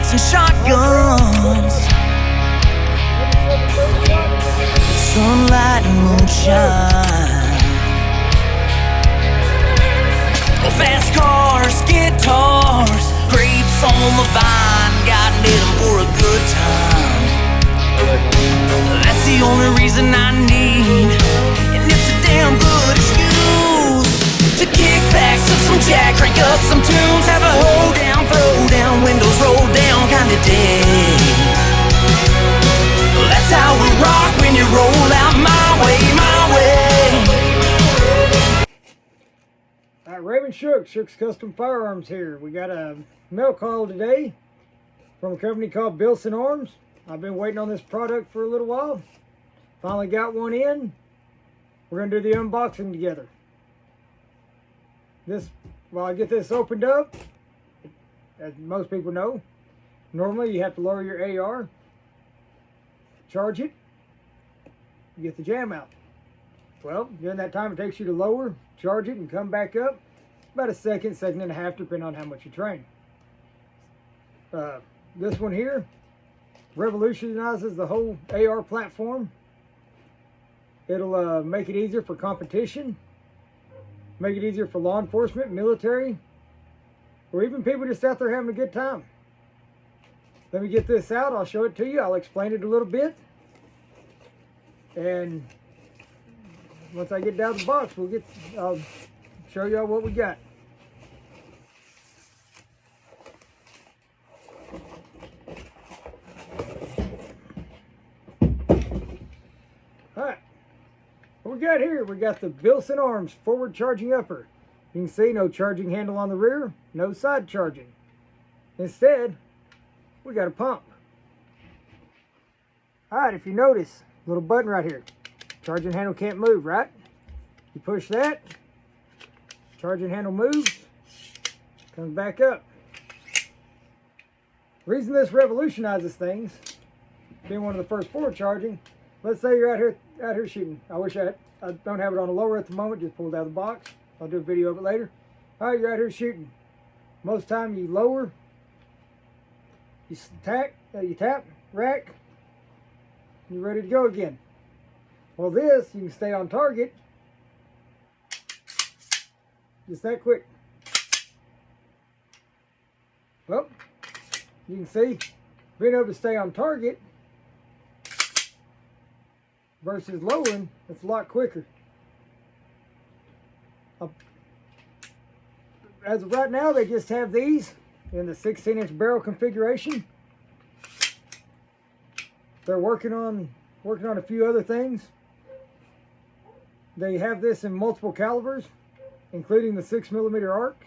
pistols and shotguns, sunlight and moonshine, fast cars, guitars, grapes on the vine, got lit for a good time. That's the only reason I need, and it's a damn good excuse to kick back, sip some Jack, crank up some tunes, have a hold down, throw down, windows roll down kind of day. That's how we rock when you roll out my way, my way. Raven Shook's Custom Firearms here. We got a mail call today from a company called Bilson Arms. I've been waiting on this product for a little while. Finally got one in. We're going to do the unboxing together. While I get this opened up, as most people know, normally you have to lower your AR, charge it, get the jam out. Well, during that time it takes you to lower, charge it, and come back up. About a second and a half, depending on how much you train. This one here revolutionizes the whole AR platform. It'll make it easier for competition, make it easier for law enforcement, military, or even people just out there having a good time. Let me get this out. I'll show it to you. I'll explain it a little bit. And once I get down the box, I'll show y'all what we got. Alright, what we got here, we got the Bilson Arms forward charging upper. You can see no charging handle on the rear, no side charging. Instead, we got a pump. Alright, if you notice, little button right here. Charging handle can't move, right? You push that, charging handle moves, comes back up. The reason this revolutionizes things, being one of the first forward charging, let's say you're out here shooting. I don't have it on a lower at the moment, just pulled out of the box. I'll do a video of it later. All right, you're out here shooting. Most time you lower, you tap, rack, you're ready to go again. Well, this, you can stay on target just that quick. Well, you can see, being able to stay on target versus lowering, it's a lot quicker. As of right now, they just have these in the 16-inch barrel configuration. They're working on a few other things. They have this in multiple calibers, including the 6mm arc,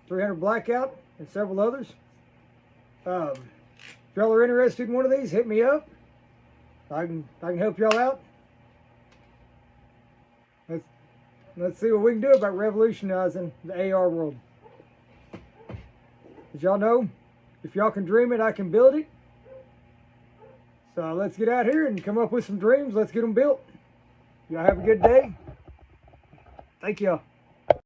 300 blackout, and several others. If y'all are interested in one of these, hit me up. I can help y'all out. Let's see what we can do about revolutionizing the AR world. As y'all know, if y'all can dream it, I can build it. So let's get out here and come up with some dreams. Let's get them built. Y'all have a good day. Thank y'all.